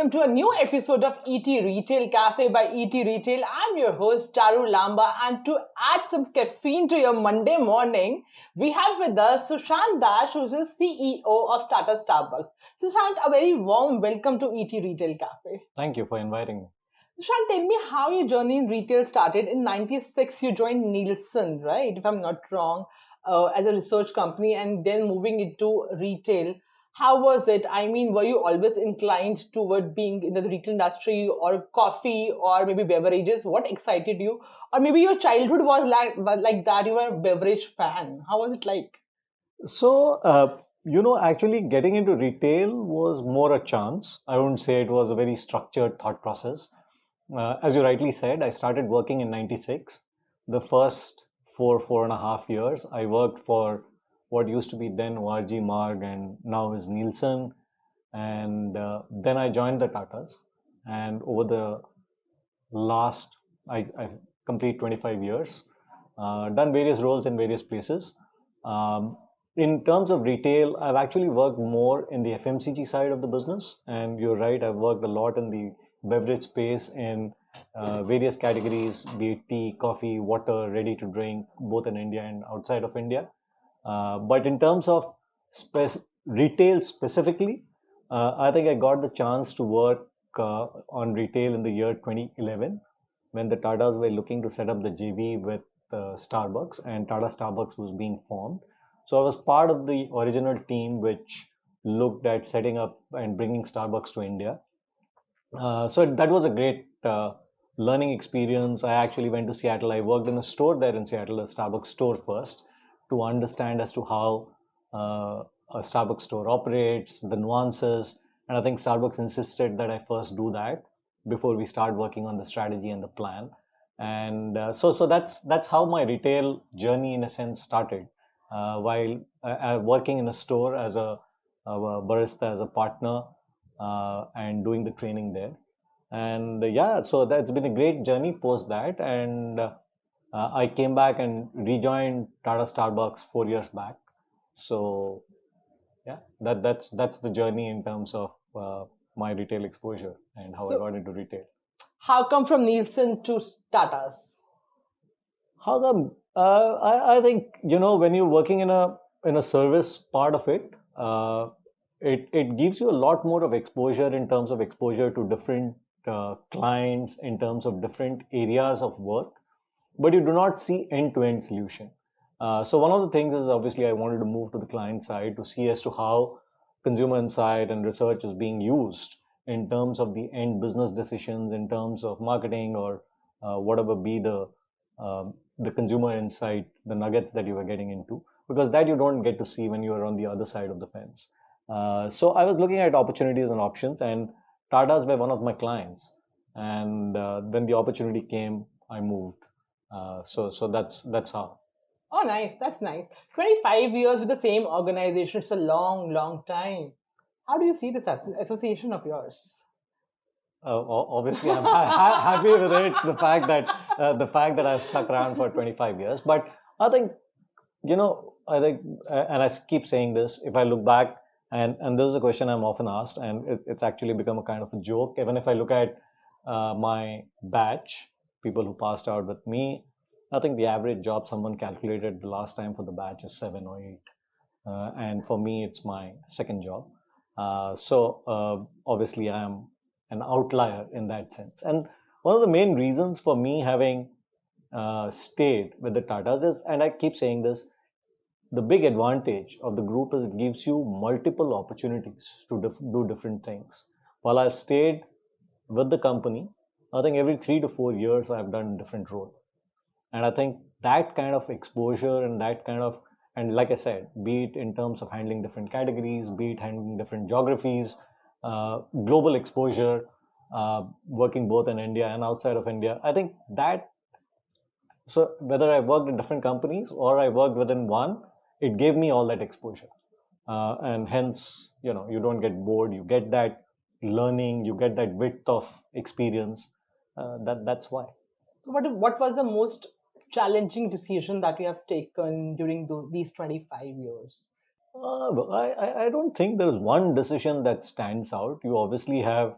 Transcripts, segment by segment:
welcome to a new episode of ETRetail Café by ETRetail. I'm your host, Charu Lamba, and to add some caffeine to your Monday morning, we have with us Sushant Dash, who's the CEO of Tata Starbucks. Sushant, a very warm welcome to ETRetail Café. Thank you for inviting me. Sushant, tell me how your journey in retail started. In '96, you joined Nielsen, right? If I'm not wrong, as a research company, and then moving into retail. How was it? I mean, were you always inclined toward being in the retail industry or coffee or maybe beverages? What excited you? Or maybe your childhood was like that, you were a beverage fan. How was it like? Actually getting into retail was more a chance. I wouldn't say it was a very structured thought process. As you rightly said, I started working in '96. The first 4.5 years, I worked for what used to be then ORG Marg and now is Nielsen. And then I joined the Tatas. And over the last, I complete 25 years, done various roles in various places. In terms of retail, I've actually worked more in the FMCG side of the business. And you're right, I've worked a lot in the beverage space in various categories, be it tea, coffee, water, ready to drink, both in India and outside of India. But in terms of retail specifically, I think I got the chance to work on retail in the year 2011 when the Tatas were looking to set up the JV with Starbucks and Tata Starbucks was being formed. So I was part of the original team which looked at setting up and bringing Starbucks to India. So that was a great learning experience. I actually went to Seattle. I worked in a store there in Seattle, a Starbucks store first, to understand as to how a Starbucks store operates, the nuances. And I think Starbucks insisted that I first do that before we start working on the strategy and the plan. And so that's how my retail journey, in a sense, started. While working in a store as a barista, as a partner, and doing the training there. And so that's been a great journey post that. And I came back and rejoined Tata Starbucks 4 years back. So yeah, that's the journey in terms of my retail exposure and how I got into retail. How come from Nielsen to Tata's? How come? I think when you're working in a service part of it, it gives you a lot more of exposure in terms of exposure to different clients, in terms of different areas of work, but you do not see end-to-end solution. So one of the things is obviously I wanted to move to the client side to see as to how consumer insight and research is being used in terms of the end business decisions, in terms of marketing or whatever be the consumer insight, the nuggets that you are getting into, because that you don't get to see when you are on the other side of the fence. So I was looking at opportunities and options, and Tata's were one of my clients. And when the opportunity came, I moved. So that's how. Oh, nice. That's nice. 25 years with the same organization. It's a long, long time. How do you see this association of yours? Obviously, I'm happy with it. The fact that I've stuck around for 25 years. But I think, and I keep saying this, if I look back, and this is a question I'm often asked, and it's actually become a kind of a joke. Even if I look at my batch, people who passed out with me, I think the average job someone calculated the last time for the batch is 7 or 8. And for me, it's my second job. So obviously, I'm an outlier in that sense. And one of the main reasons for me having stayed with the Tatas is, and I keep saying this, the big advantage of the group is it gives you multiple opportunities to do different things. While I've stayed with the company, I think every 3 to 4 years I've done a different role. And I think that kind of exposure and that kind of, and like I said, be it in terms of handling different categories, be it handling different geographies, global exposure, working both in India and outside of India, I think that, so whether I worked in different companies or I worked within one, it gave me all that exposure. And hence, you don't get bored, you get that learning, you get that width of experience. That's why. So what was the most challenging decision that you have taken during these 25 years? I don't think there is one decision that stands out. You obviously have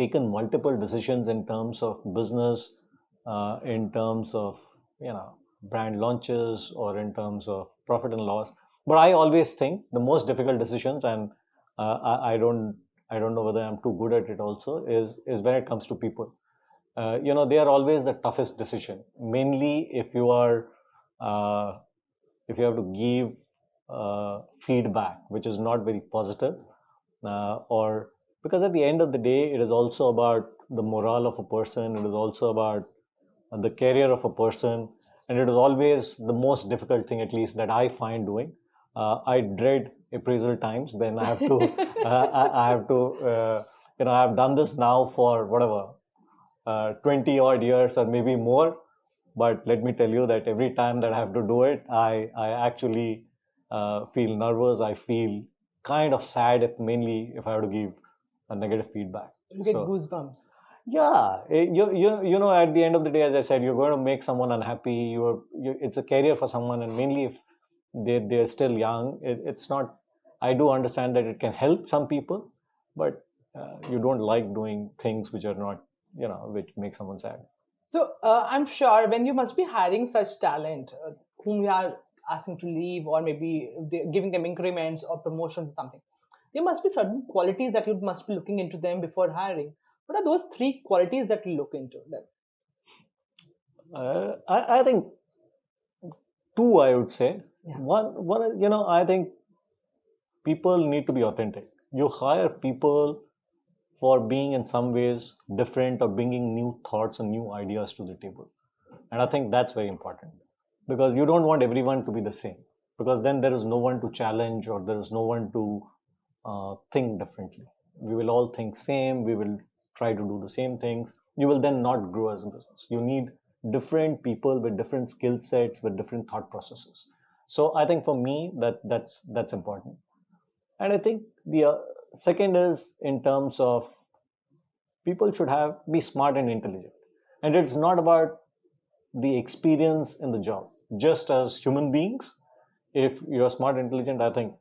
taken multiple decisions in terms of business, in terms of brand launches, or in terms of profit and loss. But I always think the most difficult decisions, and I don't know whether I'm too good at it also, is when it comes to people. They are always the toughest decision. Mainly uh, if you have to give feedback which is not very positive, or because at the end of the day, it is also about the morale of a person. It is also about the career of a person, and it is always the most difficult thing, at least that I find doing. I dread appraisal times when I have to. I have to. I have done this now for whatever 20 odd years or maybe more. But let me tell you that every time that I have to do it, I actually feel nervous. I feel kind of sad, if mainly if I have to give a negative feedback. You get goosebumps. Yeah, at the end of the day, as I said, you're going to make someone unhappy. It's a career for someone, and mainly if they're still young, it's not. I do understand that it can help some people, but you don't like doing things which are not, which make someone sad. So I'm sure when you must be hiring such talent, whom you are asking to leave, or maybe giving them increments or promotions or something, there must be certain qualities that you must be looking into them before hiring. What are those three qualities that you look into? I think two, I would say. Yeah. One, I think people need to be authentic. You hire people for being in some ways different or bringing new thoughts and new ideas to the table. And I think that's very important, because you don't want everyone to be the same, because then there is no one to challenge, or there is no one to think differently. We will all think same. We will try to do the same things. You will then not grow as a business. You need different people with different skill sets, with different thought processes. So I think for me that's important. And I think the second is in terms of people should be smart and intelligent. And it's not about the experience in the job. Just as human beings, if you're smart and intelligent, I think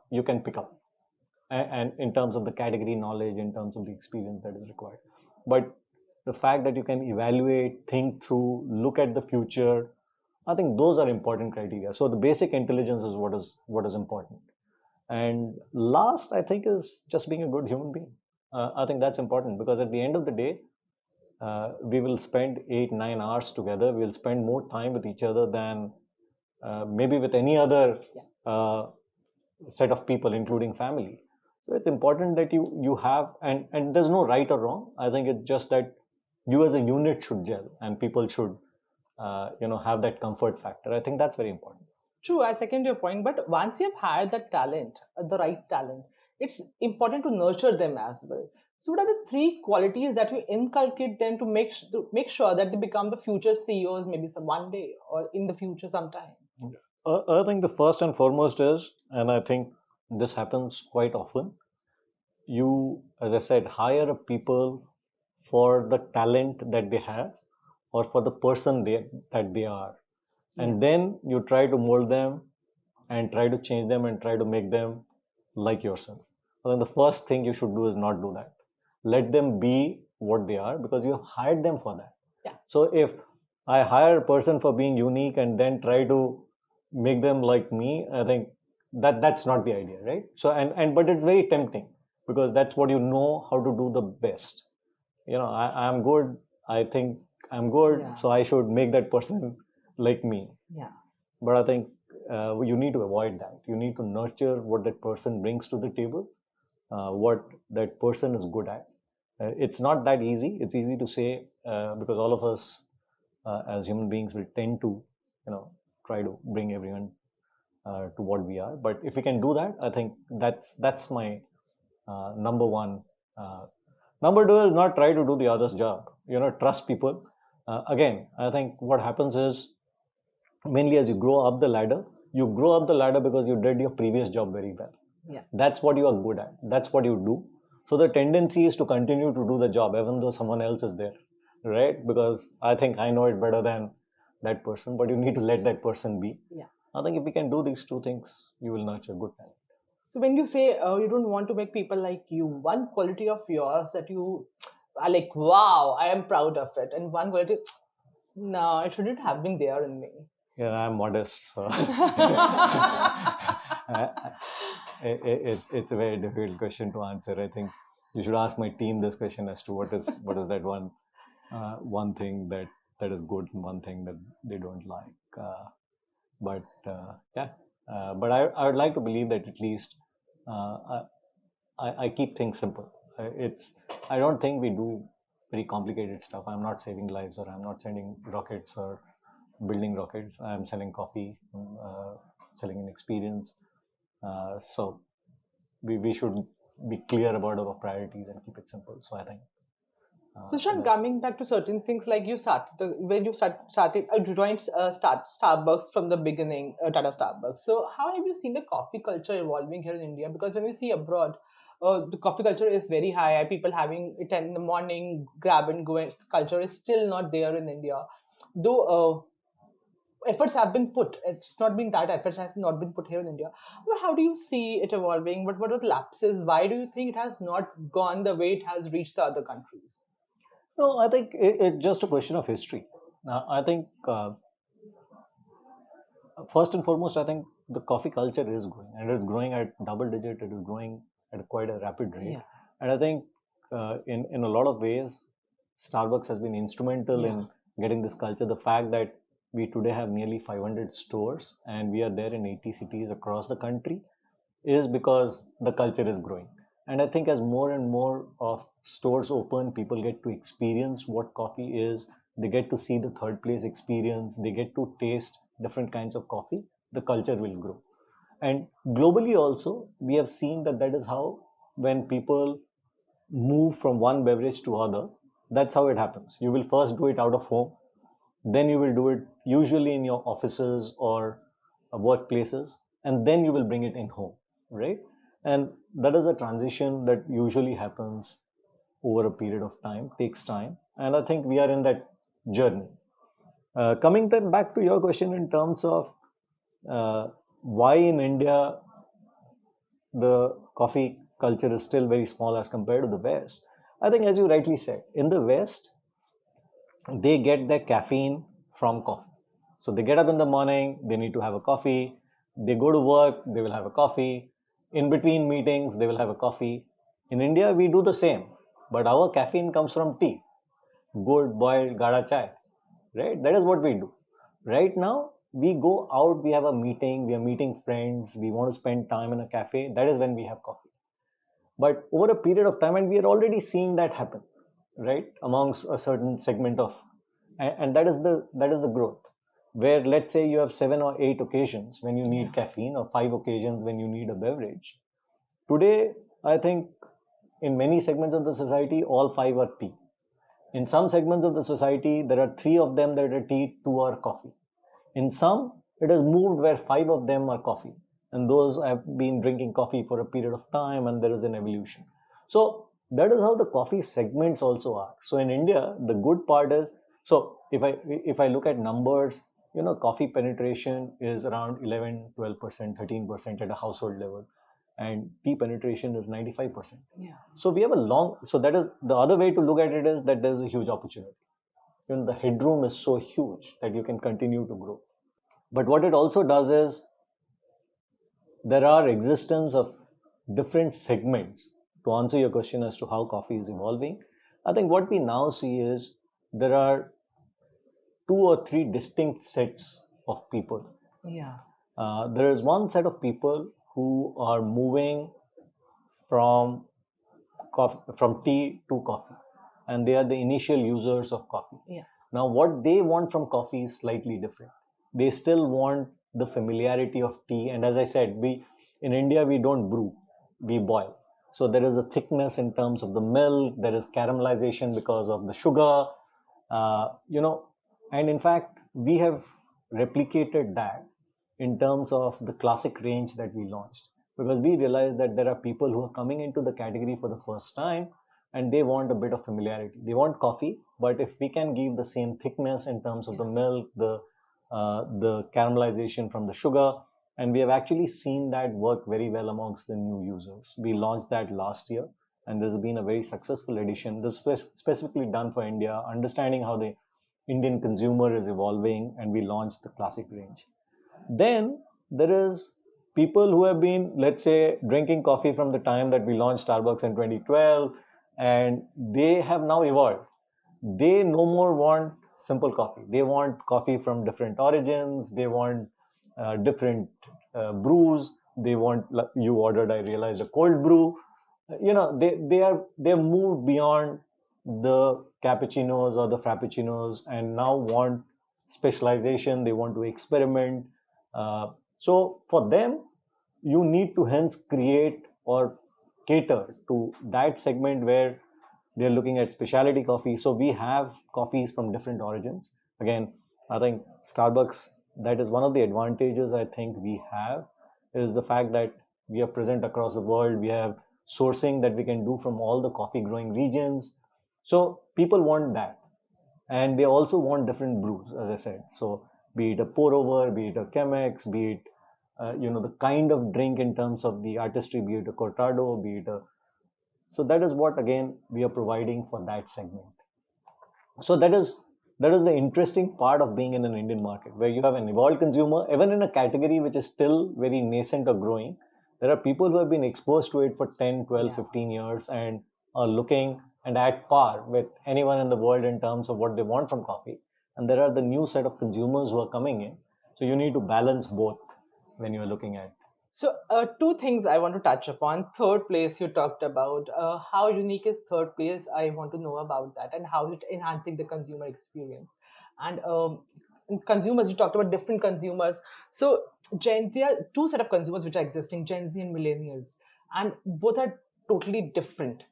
you can pick up. And in terms of the category knowledge, in terms of the experience that is required. But the fact that you can evaluate, think through, look at the future, I think those are important criteria. So the basic intelligence is what is important. And last, I think, is just being a good human being. I think that's important, because at the end of the day, we will spend 8-9 hours together. We'll spend more time with each other than maybe with any other set of people, including family. So it's important that you have, and there's no right or wrong. I think it's just that you as a unit should gel, and people should have that comfort factor. I think that's very important. True, I second your point. But once you have hired that talent, the right talent, it's important to nurture them as well. So, what are the three qualities that you inculcate them to make sure that they become the future CEOs, maybe some one day or in the future sometime? I think the first and foremost is, and I think this happens quite often, you, as I said, hire people for the talent that they have, or for the person that they are. And then you try to mold them and try to change them and try to make them like yourself. Well, then the first thing you should do is not do that. Let them be what they are, because you have hired them for that. Yeah. So if I hire a person for being unique and then try to make them like me, I think that's not the idea, right? So but it's very tempting, because that's what you know how to do the best. I'm good. I think I'm good, so I should make that person like me. Yeah. But I think you need to avoid that. You need to nurture what that person brings to the table, what that person is good at. It's not that easy. It's easy to say, because all of us as human beings will tend to, try to bring everyone to what we are. But if we can do that, I think that's my number one. Number two is not try to do the other's job. Trust people. Again, I think what happens is, mainly as you grow up the ladder because you did your previous job very well. Yeah. That's what you are good at. That's what you do. So the tendency is to continue to do the job even though someone else is there, right? Because I think I know it better than that person, but you need to let that person be. Yeah. I think if we can do these two things, you will nurture good talent. So when you say you don't want to make people like you, one quality of yours that you are like, wow, I am proud of it, and one quality, no, it shouldn't have been there in me. Yeah, I'm modest, so it's a very difficult question to answer. I think you should ask my team this question as to what is that one thing that is good and one thing that they don't like. But yeah, but I would like to believe that at least I keep things simple. I don't think we do very complicated stuff. I'm not saving lives, or I'm not sending rockets or building rockets. I'm selling coffee, selling an experience. So we should be clear about our priorities and keep it simple. So I think. So, Sean, coming back to certain things, like you started when you started you joined Starbucks from the beginning, Tata Starbucks. So, how have you seen the coffee culture evolving here in India? Because when we see abroad, the coffee culture is very high. People having it in the morning, grab and go culture is still not there in India. Though efforts have been put, it's not been that efforts have not been put here in India. But how do you see it evolving? What are the lapses? Why do you think it has not gone the way it has reached the other countries? No, I think it's just a question of history. I think first and foremost, I think the coffee culture is growing, and it's growing at double digit. It is growing at quite a rapid rate, Yeah. and I think in a lot of ways, Starbucks has been instrumental in getting this culture. The fact that we today have nearly 500 stores and we are there in 80 cities across the country is because the culture is growing. And I think as more and more of stores open, people get to experience what coffee is. They get to see the third place experience. They get to taste different kinds of coffee. The culture will grow. And globally also, we have seen that is how when people move from one beverage to other, that's how it happens. You will first do it out of home, then you will do it usually in your offices or workplaces, and then you will bring it in home, right? And that is a transition that usually happens over a period of time, takes time, and I think we are in that journey. Coming back to your question in terms of why in India the coffee culture is still very small as compared to the West. I think, as you rightly said, in the West, they get their caffeine from coffee. So they get up in the morning, they need to have a coffee. They go to work, they will have a coffee. In between meetings, they will have a coffee. In India, we do the same, but our caffeine comes from tea, good boiled gada chai, right? That is what we do. Right now, we go out, we have a meeting, we are meeting friends, we want to spend time in a cafe. That is when we have coffee. But over a period of time, and we are already seeing that happen, right, amongst a certain segment of, and that is the growth. Where let's say you have 7 or 8 occasions when you need caffeine, or 5 occasions when you need a beverage. Today, I think in many segments of the society, all 5 are tea. In some segments of the society, there are 3 of them that are tea, 2 are coffee. In some, it has moved where 5 of them are coffee, and those have been drinking coffee for a period of time, and there is an evolution. So that is how the coffee segments also are. So in India, the good part is, so if I look at numbers, coffee penetration is around 11, 12%, 13% at a household level, and tea penetration is 95%. Yeah. So we have so that is the other way to look at it, is that there is a huge opportunity. The headroom is so huge that you can continue to grow. But what it also does is, there are existence of different segments. To answer your question as to how coffee is evolving, I think what we now see is there are 2 or 3 distinct sets of people. Yeah. There is one set of people who are moving from tea to coffee, and they are the initial users of coffee. Yeah. Now, what they want from coffee is slightly different. They still want the familiarity of tea, and as I said, we in India, we don't brew, we boil. So there is a thickness in terms of the milk, there is caramelization because of the sugar, and in fact, we have replicated that in terms of the classic range that we launched, because we realized that there are people who are coming into the category for the first time, and they want a bit of familiarity. They want coffee, but if we can give the same thickness in terms of the milk, the caramelization from the sugar, And we have actually seen that work very well amongst the new users. We launched that last year, and this has been a very successful edition. This was specifically done for India, understanding how the Indian consumer is evolving, and we launched the classic range. Then there is people who have been, let's say, drinking coffee from the time that we launched Starbucks in 2012, and they have now evolved. They no more want simple coffee. They want coffee from different origins. They want different brews. They want, you ordered, I realized, a cold brew. They're moved beyond the cappuccinos or the frappuccinos and now want specialization. They want to experiment. So for them, you need to hence create or cater to that segment where they're looking at specialty coffee. So we have coffees from different origins. Again, I think Starbucks, that is one of the advantages I think we have, is the fact that we are present across the world. We have sourcing that we can do from all the coffee growing regions. So people want that. And they also want different brews, as I said. So be it a pour over, be it a Chemex, be it the kind of drink in terms of the artistry, be it a cortado, be it a... So that is what, again, we are providing for that segment. So that is the interesting part of being in an Indian market, where you have an evolved consumer, even in a category which is still very nascent or growing. There are people who have been exposed to it for 10, 12, 15 years and are looking and at par with anyone in the world in terms of what they want from coffee. And there are the new set of consumers who are coming in. So you need to balance both when you're looking at. So, two things I want to touch upon. Third place you talked about. How unique is third place? I want to know about that and how it enhancing the consumer experience. And consumers, you talked about different consumers. So, there are two set of consumers which are existing: Gen Z and Millennials, and both are totally different.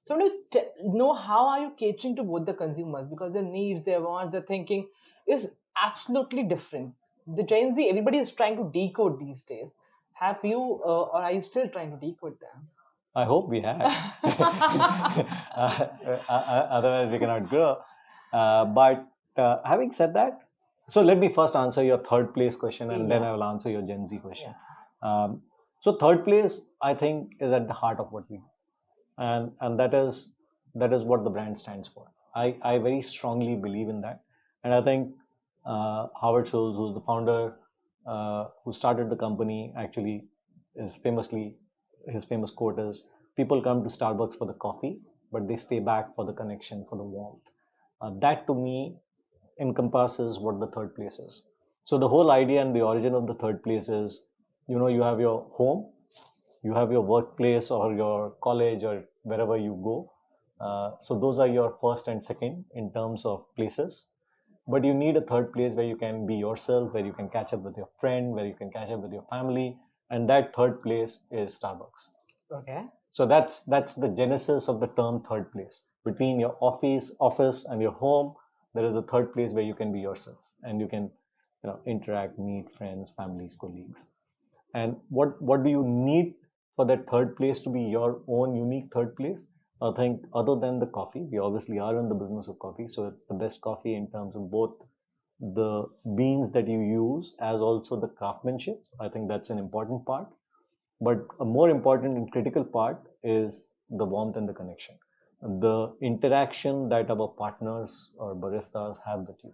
So, I want to know how are you catering to both the consumers, because their needs, their wants, their thinking is absolutely different. The Gen Z, everybody is trying to decode these days. Have you, or are you still trying to decode them? I hope we have. Otherwise, we cannot grow. But having said that, so let me first answer your third place question, and then I will answer your Gen Z question. So third place, I think, is at the heart of what we do, and that is what the brand stands for. I very strongly believe in that, and I think Howard Schultz, who's the founder, who started the company, actually is famously, his famous quote is, people come to Starbucks for the coffee, but they stay back for the connection, for the warmth. That to me encompasses what the third place is. So the whole idea and the origin of the third place is, you have your home, you have your workplace or your college or wherever you go. So those are your first and second in terms of places. But you need a third place where you can be yourself, where you can catch up with your friend, where you can catch up with your family. And that third place is Starbucks. Okay. So that's the genesis of the term third place. Between your office and your home, there is a third place where you can be yourself and you can interact, meet friends, families, colleagues. And what do you need for that third place to be your own unique third place? I think other than the coffee, we obviously are in the business of coffee, so it's the best coffee in terms of both the beans that you use as also the craftsmanship. I think that's an important part. But a more important and critical part is the warmth and the connection. The interaction that our partners or baristas have with you,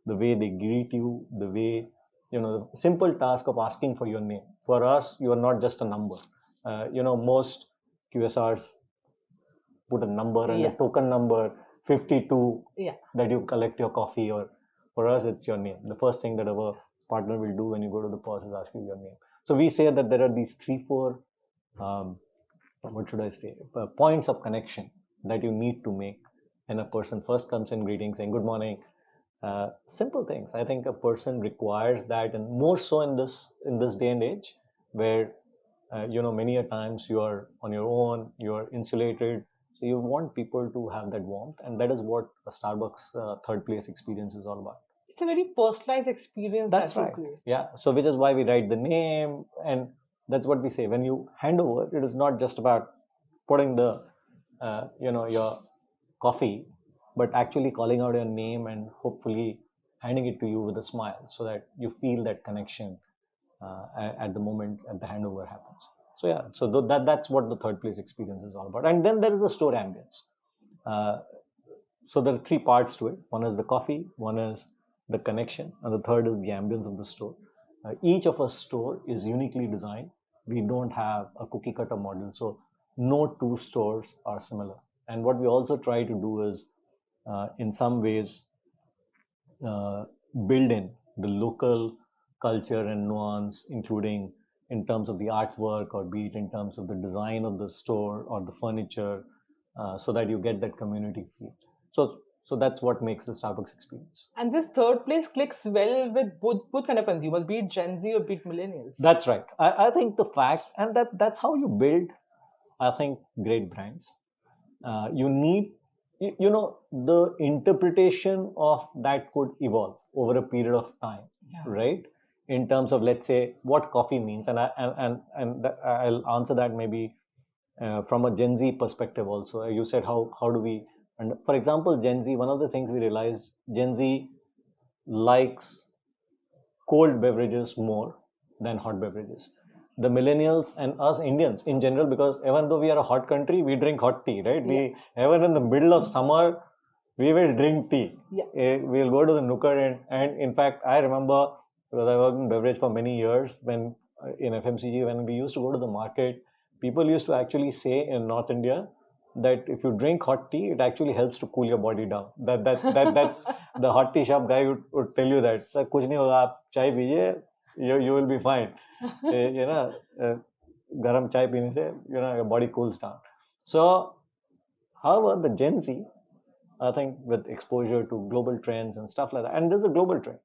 the way they greet you, the way, the simple task of asking for your name. For us, you are not just a number. Most QSRs put a number and a token number 52 that you collect your coffee, or for us it's your name. The first thing that our partner will do when you go to the POS is ask you your name. So we say that there are these 3-4 points of connection that you need to make. And a person first comes in greeting saying good morning. Simple things. I think a person requires that, and more so in this day and age where many a times you are on your own, you are insulated. So you want people to have that warmth, and that is what a Starbucks third place experience is all about. It's a very personalized experience. That's right. Yeah. So which is why we write the name, and that's what we say. When you hand over, it is not just about putting the, your coffee, but actually calling out your name and hopefully handing it to you with a smile so that you feel that connection at the moment at the handover happens. So yeah, so that's what the third place experience is all about. And then there is the store ambience. Uh, so there are three parts to it. One is the coffee, one is the connection, and the third is the ambience of the store. Each of our store is uniquely designed. We don't have a cookie cutter model, so no two stores are similar. And what we also try to do is, in some ways, uh, build in the local culture and nuance, including in terms of the artwork, or be it in terms of the design of the store or the furniture, so that you get that community feel. So that's what makes the Starbucks experience. And this third place clicks well with both kind of consumers, be it Gen Z or be it millennials. That's right. I think the fact, and that's how you build, I think, great brands. You need, the interpretation of that could evolve over a period of time, Yeah. right? In terms of, let's say, what coffee means, and I'll answer that maybe from a Gen Z perspective also. You said how do we, and for example, Gen Z, one of the things we realized, Gen Z likes cold beverages more than hot beverages. The millennials and us Indians in general, because even though we are a hot country, we drink hot tea, right? Yeah. We, even in the middle of summer, we will drink tea. Yeah. We'll go to the Nooker, and in fact, I remember, because I worked in beverage for many years, when in FMCG, when we used to go to the market, people used to actually say in North India that if you drink hot tea, it actually helps to cool your body down. That's the hot tea shop guy would tell you that. Sir, कुछ नहीं होगा, आप चाय पीजिए, you will be fine. Garam chai पीने से, your body cools down. So, however, the Gen Z, I think, with exposure to global trends and stuff like that, and there's a global trend,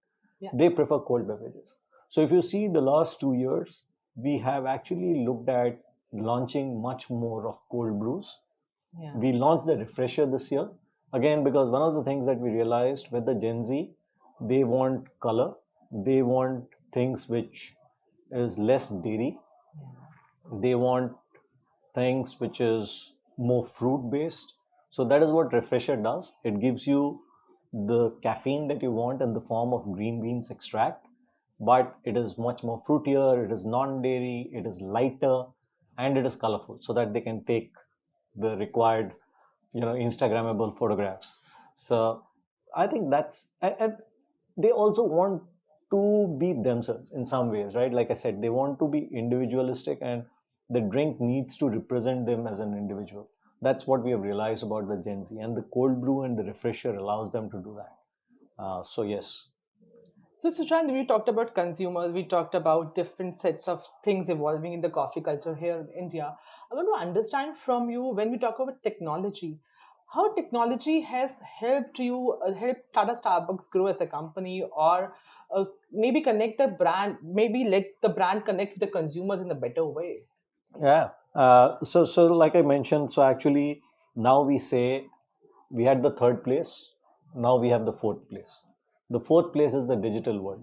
they prefer cold beverages. So if you see the last 2 years, we have actually looked at launching much more of cold brews. Yeah. We launched the refresher this year, again, because one of the things that we realized with the Gen Z, they want color, they want things which is less dairy, they want things which is more fruit based. So that is what refresher does. It gives you the caffeine that you want in the form of green beans extract, but it is much more fruitier, it is non-dairy, it is lighter, and it is colorful, so that they can take the required, Instagrammable photographs. So I think that's, and they also want to be themselves in some ways, right? Like I said, they want to be individualistic, and the drink needs to represent them as an individual. That's what we have realized about the Gen Z, and the cold brew and the refresher allows them to do that. So yes. So, Sushant, we talked about consumers, we talked about different sets of things evolving in the coffee culture here in India. I want to understand from you, when we talk about technology, how technology has helped you, helped Tata Starbucks grow as a company, or maybe connect the brand, maybe let the brand connect with the consumers in a better way. Yeah. So like I mentioned, so actually now we say we had the third place. Now we have the fourth place. The fourth place is the digital world,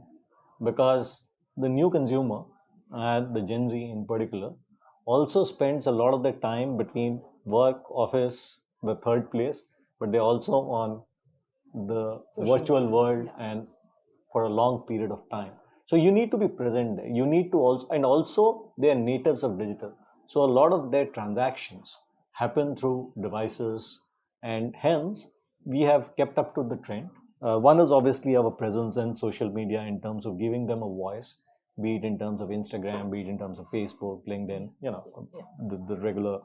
because the new consumer, and the Gen Z in particular, also spends a lot of their time between work, office, the third place, but they're also on the Social virtual media. world, Yeah. and for a long period of time. So you need to be present there. You need to also, and also they are natives of digital. So a lot of their transactions happen through devices, and hence we have kept up to the trend. One is obviously our presence in social media in terms of giving them a voice, be it in terms of Instagram, be it in terms of Facebook, LinkedIn, the regular,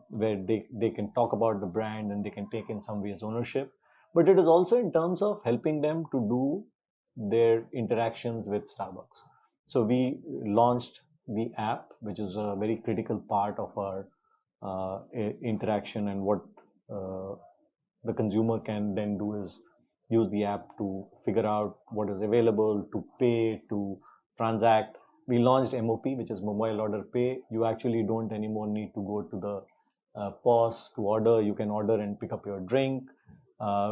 where they can talk about the brand and they can take in some ways ownership. But it is also in terms of helping them to do their interactions with Starbucks. So we launched the app, which is a very critical part of our interaction, and what the consumer can then do is use the app to figure out what is available, to pay, to transact. We launched MOP, which is Mobile Order Pay. You actually don't anymore need to go to the POS to order. You can order and pick up your drink.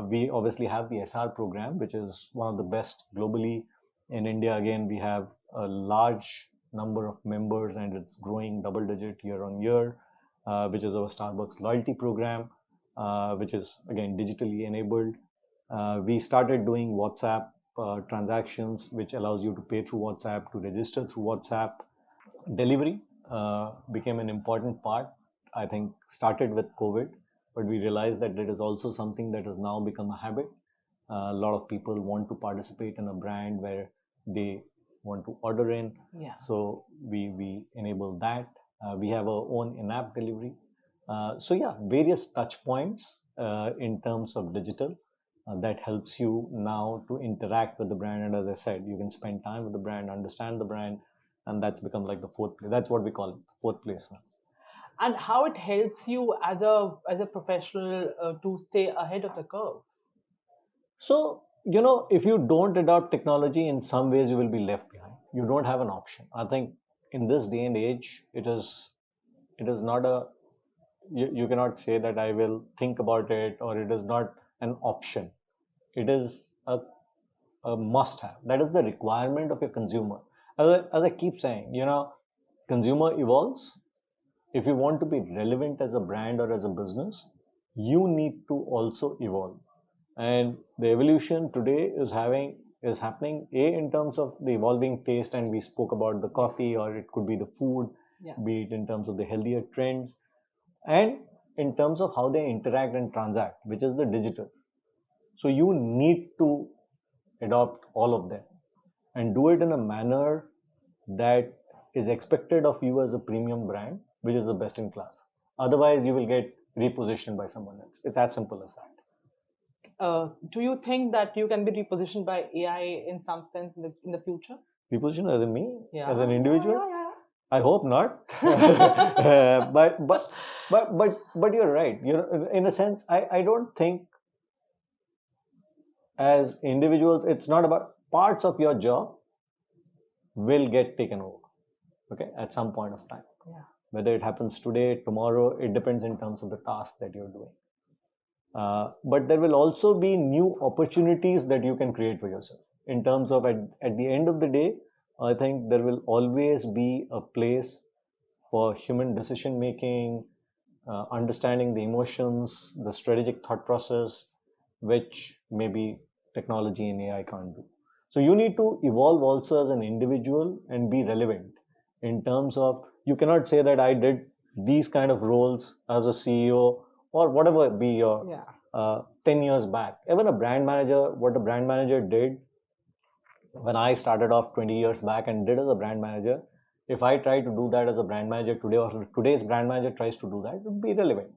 We obviously have the SR program, which is one of the best globally. In India, again, we have a large number of members, and it's growing double digit year on year, which is our Starbucks loyalty program, which is again digitally enabled. We started doing WhatsApp transactions, which allows you to pay through WhatsApp, to register through WhatsApp. Delivery became an important part. I think started with COVID, but we realized that it is also something that has now become a habit. A lot of people want to participate in a brand where they want to order in. Yeah. So we enable that. We have our own in-app delivery. So yeah, various touch points in terms of digital that helps you now to interact with the brand. And as I said, you can spend time with the brand, understand the brand, and that's become like the fourth place. That's what we call it, fourth place now. And how it helps you as a professional to stay ahead of the curve. So, if you don't adopt technology, in some ways you will be left behind. You don't have an option. I think in this day and age, it is not you cannot say that I will think about it, or it is not an option. It is a must have. That is the requirement of your consumer. As I keep saying, consumer evolves. If you want to be relevant as a brand or as a business, you need to also evolve. And the evolution today is happening in terms of the evolving taste, and we spoke about the coffee, or it could be the food, be it in terms of the healthier trends, and in terms of how they interact and transact, which is the digital. So you need to adopt all of them and do it in a manner that is expected of you as a premium brand, which is the best in class. Otherwise, you will get repositioned by someone else. It's as simple as that. Do you think that you can be repositioned by AI in some sense in the future? Repositioned as in me? Yeah. As an individual? Yeah. I hope not. But you're right. In a sense, I don't think as individuals, it's not about parts of your job will get taken over. Okay, at some point of time. Yeah. Whether it happens today, tomorrow, it depends in terms of the task that you're doing. But there will also be new opportunities that you can create for yourself. In terms of at the end of the day, I think there will always be a place for human decision making, understanding the emotions, the strategic thought process, which maybe technology and AI can't do. So you need to evolve also as an individual and be relevant in terms of, you cannot say that I did these kind of roles as a CEO or whatever be your 10 years back. Even a brand manager, what a brand manager did when I started off 20 years back and did as a brand manager, if I try to do that as a brand manager today, or today's brand manager tries to do that, it would be irrelevant,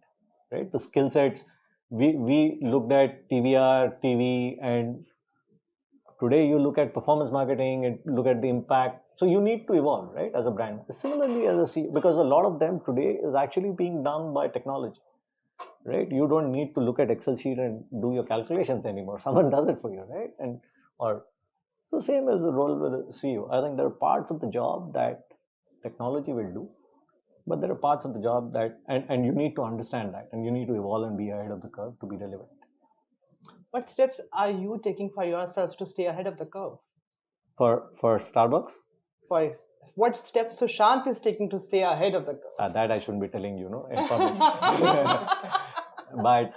right? The skill sets, we looked at TVR, TV, and today you look at performance marketing and look at the impact. So you need to evolve, right, as a brand. Similarly as a CEO, because a lot of them today is actually being done by technology, right? You don't need to look at Excel sheet and do your calculations anymore. Someone does it for you, right? And or the same as the role with a CEO. I think there are parts of the job that technology will do, but there are parts of the job that, and you need to understand that, and you need to evolve and be ahead of the curve to be relevant. What steps are you taking for yourselves to stay ahead of the curve? For Starbucks? For what steps Sushant is taking to stay ahead of the curve? That I shouldn't be telling you, in public. But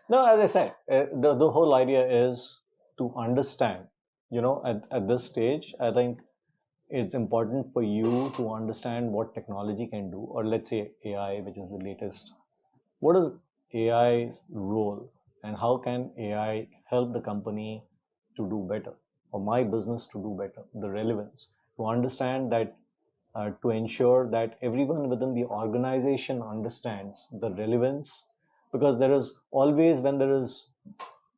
no, as I said, the whole idea is to understand. At this stage, I think it's important for you to understand what technology can do, or let's say AI, which is the latest. What is AI's role, and how can AI help the company to do better, or my business to do better? The relevance, to understand that, to ensure that everyone within the organization understands the relevance, because there is always, when there is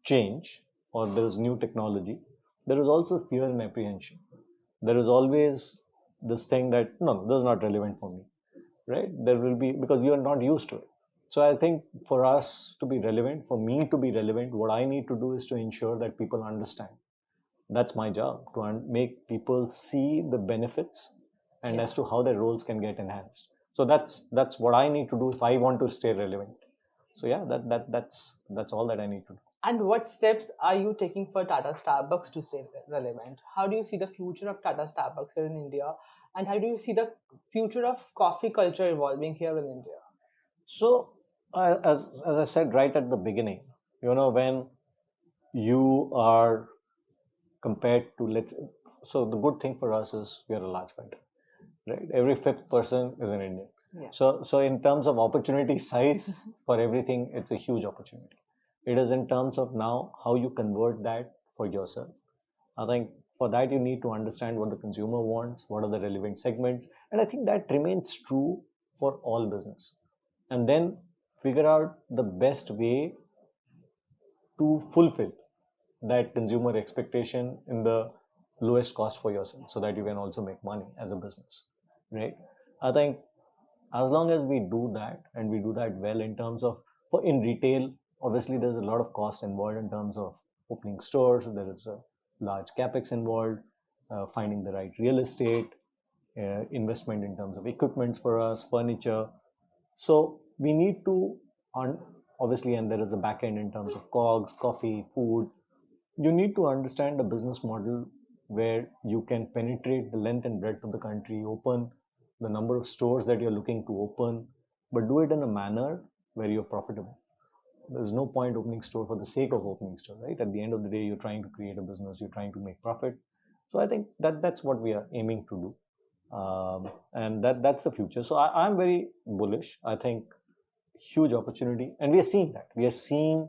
change or there is new technology, there is also fear and apprehension. There is always this thing that, no, this is not relevant for me, right? There will be, because you are not used to it. So I think for us to be relevant, for me to be relevant, what I need to do is to ensure that people understand. That's my job, to make people see the benefits and as to how their roles can get enhanced. So that's what I need to do if I want to stay relevant. So yeah, that's all that I need to do. And what steps are you taking for Tata Starbucks to stay relevant? How do you see the future of Tata Starbucks here in India? And how do you see the future of coffee culture evolving here in India? So, as I said right at the beginning, when you are compared to so the good thing for us is we are a large country, right? Every fifth person is an Indian. Yeah. So in terms of opportunity size for everything, it's a huge opportunity. It is in terms of now how you convert that for yourself. I think for that you need to understand what the consumer wants, what are the relevant segments, and I think that remains true for all business. And then figure out the best way to fulfill that consumer expectation in the lowest cost for yourself so that you can also make money as a business, right? I think as long as we do that and we do that well in terms of, for in retail, obviously there's a lot of cost involved in terms of opening stores. There is a large capex involved, finding the right real estate, investment in terms of equipments for us, furniture. So we need to, obviously, and there is a back end in terms of cogs, coffee, food. You need to understand a business model where you can penetrate the length and breadth of the country, open the number of stores that you're looking to open, but do it in a manner where you're profitable. There's no point opening store for the sake of opening store, right? At the end of the day, you're trying to create a business, you're trying to make profit. So I think that's what we are aiming to do, and that's the future. So I'm very bullish. I think huge opportunity, and we are seeing that. We are seeing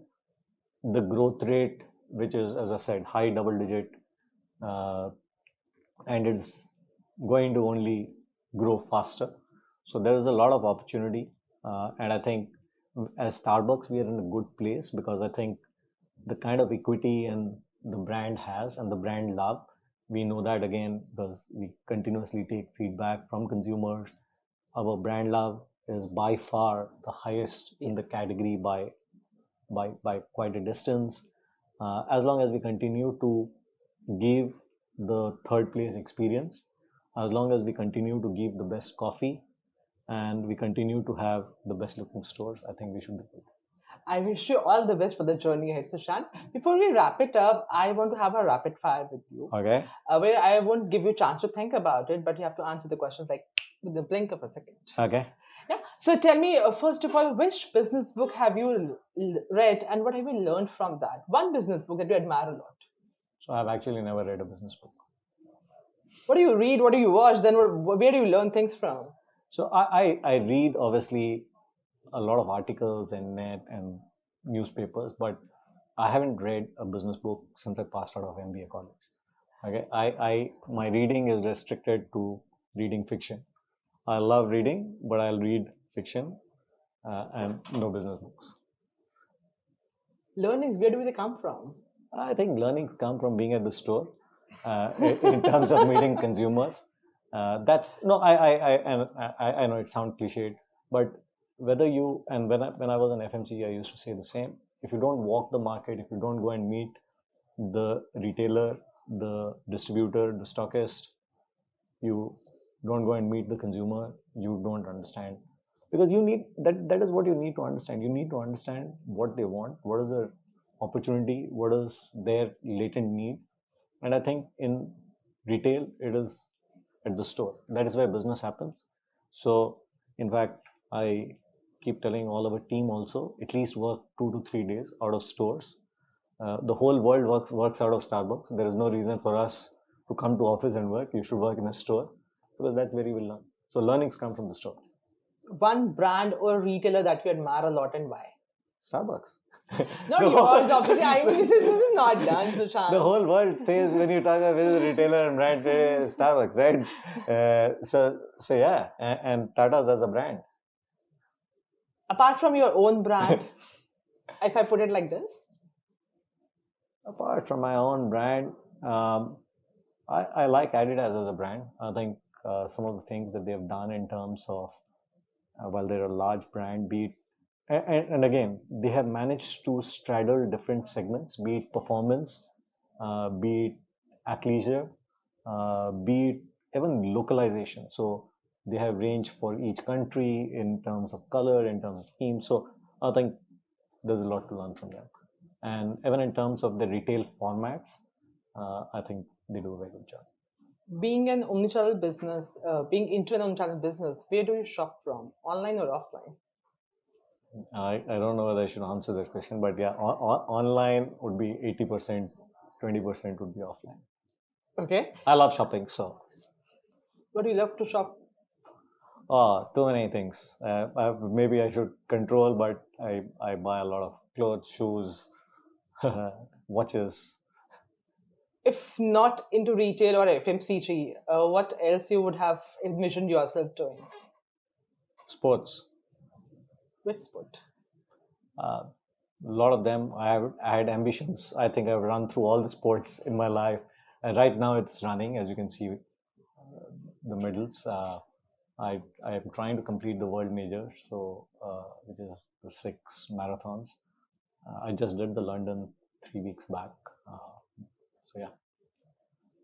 the growth rate, which is, as I said, high double digit, and it's going to only grow faster. So there is a lot of opportunity, and I think as Starbucks, we are in a good place because I think the kind of equity and the brand has and the brand love, we know that again because we continuously take feedback from consumers. Our brand love is by far the highest in the category by quite a distance. As long as we continue to give the third place experience, as long as we continue to give the best coffee, and we continue to have the best looking stores, I think we should be good. I wish you all the best for the journey ahead, Sushant. Before we wrap it up, I want to have a rapid fire with you. Okay. Where I won't give you a chance to think about it, but you have to answer the questions like with the blink of a second. Okay. Yeah. So tell me, first of all, which business book have you read and what have you learned from that? One business book that you admire a lot. So I've actually never read a business book. What do you read? What do you watch? Then where do you learn things from? So I read obviously a lot of articles and net and newspapers, but I haven't read a business book since I passed out of MBA college. Okay, my reading is restricted to reading fiction. I love reading, but I'll read fiction and no business books. Learnings, where do they come from? I think learnings come from being at the store in terms of meeting consumers. That's no, I know it sounds cliched, but whether you and when I was in FMCG, I used to say the same. If you don't walk the market, if you don't go and meet the retailer, the distributor, the stockist, you don't go and meet the consumer, you don't understand. Because you need that is what you need to understand. You need to understand what they want, what is their opportunity, what is their latent need. And I think in retail, it is at the store. That is where business happens. So in fact, I keep telling all our team also, at least work 2 to 3 days out of stores. The whole world works out of Starbucks. There is no reason for us to come to office and work. You should work in a store because that's where you will learn. So learnings come from the store. One brand or retailer that you admire a lot and why? Starbucks. Not yours, obviously. I mean, this is not done, Sushant. The whole world says when you talk about retailer and brand, Starbucks, right? So yeah, and Tata's as a brand. Apart from your own brand, if I put it like this? Apart from my own brand, I like Adidas as a brand. I think some of the things that they've done in terms of, while they're a large brand, be it and again, they have managed to straddle different segments, be it performance, be it athleisure, be it even localization. So they have range for each country in terms of color, in terms of theme. So I think there's a lot to learn from them. And even in terms of the retail formats, I think they do a very good job. Being an omnichannel business, being into an omnichannel business, where do you shop from? Online or offline? I don't know whether I should answer that question, but yeah, online would be 80%, 20% would be offline. Okay. I love shopping, so What do you love to shop? too many things. Maybe I should control, but I buy a lot of clothes, shoes, watches, If not into retail or FMCG, what else you would have envisioned yourself doing? sports. Which sport? A lot of them. I had ambitions. I think I've run through all the sports in my life, and right now it's running. As you can see, the medals. I am trying to complete the world major, so which is the 6 marathons. I just did the London 3 weeks back. So yeah.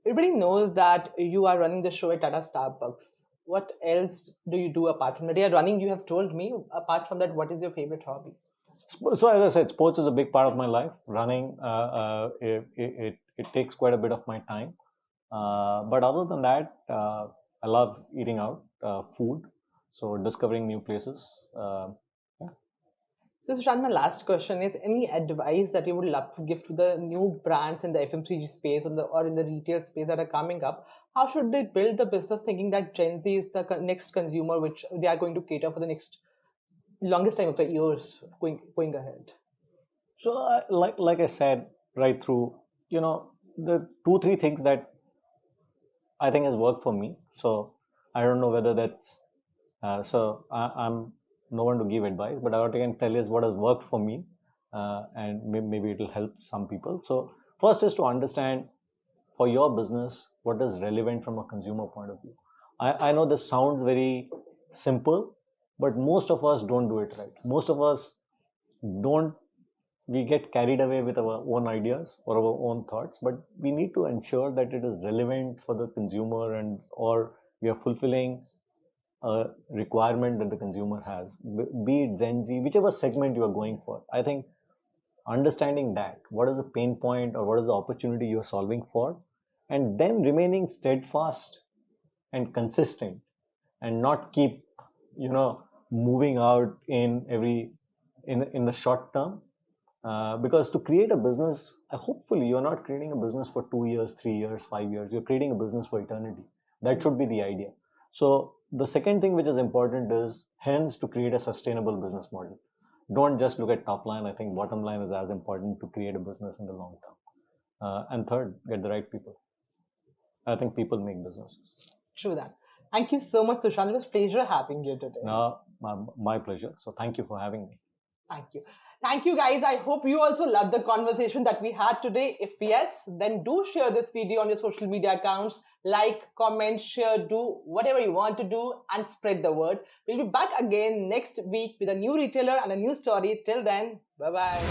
Everybody knows that you are running the show at Tata Starbucks. What else do you do apart from that? You are running, you have told me. Apart from that, what is your favorite hobby? So as I said, sports is a big part of my life. Running, it takes quite a bit of my time. But other than that, I love eating out, food. So discovering new places. Yeah. So, Sushant, my last question is: any advice that you would love to give to the new brands in the FMCG space or in the retail space that are coming up? How should they build the business thinking that Gen Z is the next consumer, which they are going to cater for the next longest time of the years going ahead? So like I said right through, the 2 3 things that I think has worked for me. So I don't know whether that's I'm no one to give advice, but what I can tell you is what has worked for me, and maybe it will help some people. So first is to understand for your business what is relevant from a consumer point of view. I know this sounds very simple, but most of us don't do it right. Most of us don't we get carried away with our own ideas or our own thoughts, but we need to ensure that it is relevant for the consumer, and or we are fulfilling a requirement that the consumer has, be it Gen Z, whichever segment you are going for. I think understanding that what is the pain point or what is the opportunity you are solving for, and then remaining steadfast and consistent, and not keep moving out in every in the short term, because to create a business, hopefully you're not creating a business for 2 years, 3 years, 5 years. You're creating a business for eternity. That should be the idea. So the second thing which is important is hence to create a sustainable business model. Don't just look at top line. I think bottom line is as important to create a business in the long term. And third, get the right people. I think people make businesses. True that. Thank you so much, Sushant. It was a pleasure having you today. No, my pleasure. So thank you for having me. Thank you. Thank you, guys. I hope you also loved the conversation that we had today. If yes, then do share this video on your social media accounts. Like, comment, share, do whatever you want to do and spread the word. We'll be back again next week with a new retailer and a new story. Till then, bye-bye.